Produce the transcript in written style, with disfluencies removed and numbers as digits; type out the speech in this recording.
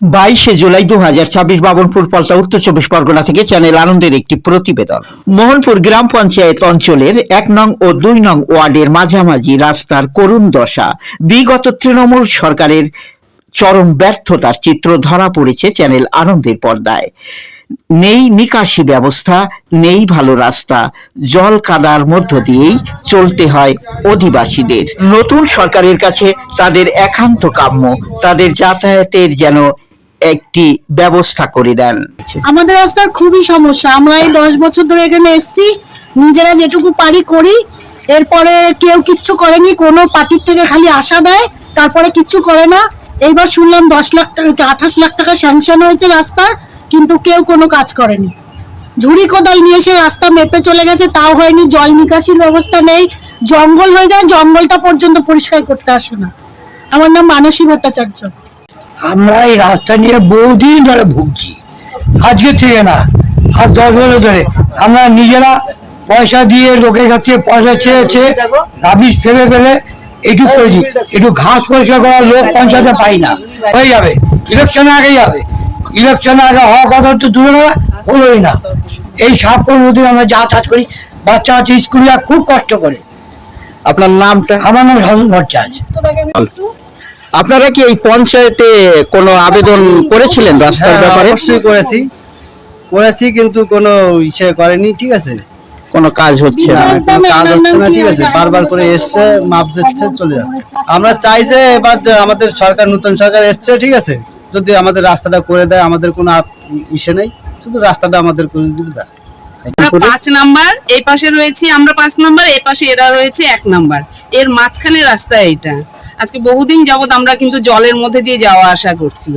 22শে জুলাই 2026 বাবনপুর পলতা উত্তর 24 পরগনা থেকে চ্যানেল আনন্দের একটি প্রতিবেদন। মোহনপুর গ্রাম পঞ্চায়েত অঞ্চলের 1 নং ও 2 নং ওয়ার্ডের মাঝামাঝি রাস্তার করুণ দশা, বিগত তৃণমূল সরকারের চরম ব্যর্থতার চিত্র ধরা পড়েছে চ্যানেল আনন্দের পর্দায়। নেই নিকাশি ব্যবস্থা, নেই ভালো রাস্তা, জল কাদার মধ্য দিয়েই চলতে হয় অধিবাসীদের। নতুন সরকারের কাছে তাদের একান্ত কাম্য তাদের যাতায়াতের যেন একটি ব্যবস্থা করে দেন। আমাদের রাস্তার খুবই সমস্যা। আমরা এই 10 বছর ধরে এখানে এসেছি, নিজেরা যেটুকু পারি করি, এরপরে কেউ কিচ্ছু করেনি। কোনো পার্টির থেকে খালি আশা দেয়, তারপরে কিচ্ছু করে না। এইবার শুনলাম 10 লাখ টাকা 28 লাখ টাকা স্যাংশন হয়েছে রাস্তার, কিন্তু কেউ কোনো কাজ করেনি। ঝুড়ি কোদাল নিয়ে এসে রাস্তা মেপে চলে গেছে, তাও হয়নি। জল নিকাশির ব্যবস্থা নেই, জঙ্গল হয়ে যায়, জঙ্গলটা পর্যন্ত পরিষ্কার করতে আসে না। আমার নাম মানসী ভট্টাচার্য। আমরা এই রাস্তা নিয়ে বহুদিন ধরে ভুগছি, আজকে থেকে না, আর 10 বছর ধরে। আমরা নিজেরা পয়সা দিয়ে লোকের কাছে পয়সা চেয়েছে, রাবিশ ফেলে ফেলে এটুকু করেছি। একটু ঘাস পরিষ্কার করার লোক পঞ্চায়েতে পাই না। হয়ে যাবে, ইলেকশনে আগেই হবে। ইলেকশনে আগে হওয়ার কথা তো দূরে না, হলোই না। এই সাপের মধ্যে আমরা যাতায়াত করি, বাচ্চা বাচ্চা স্কুলে খুব কষ্ট করে। আপনার নামটা? আমার নাম সাধন ভট্টাচার্য। আপনারা কি এই পঞ্চায়েতে কোনো আবেদন করেছিলেন রাস্তার ব্যাপারে? অবশ্যই করেছি, কিন্তু কোনো ইসে করেনি। ঠিক আছে, কোনো কাজ হচ্ছে না? কোনো কাজ হচ্ছে না। ঠিক আছে, বারবার করে এসছে, মাপ দিচ্ছে, চলে যাচ্ছে। আমরা চাই যে এবার যে আমাদের সরকার, নতুন সরকার এসছে, ঠিক আছে, যদি আমাদের রাস্তাটা করে দেয়, আমাদের কোনো ইসে নেই, শুধু রাস্তাটা আমাদের করে দিলে ব্যাস। আমরা 5 নাম্বার, এই পাশে রয়েছি আমরা 5 নাম্বার, এই পাশে এরা রয়েছে 1 নাম্বার। এর মাঝখানে রাস্তা এইটা। আজকে বহুদিন যাবত আমরা কিন্তু জলের মধ্যে দিয়ে যাওয়া আসা করছি।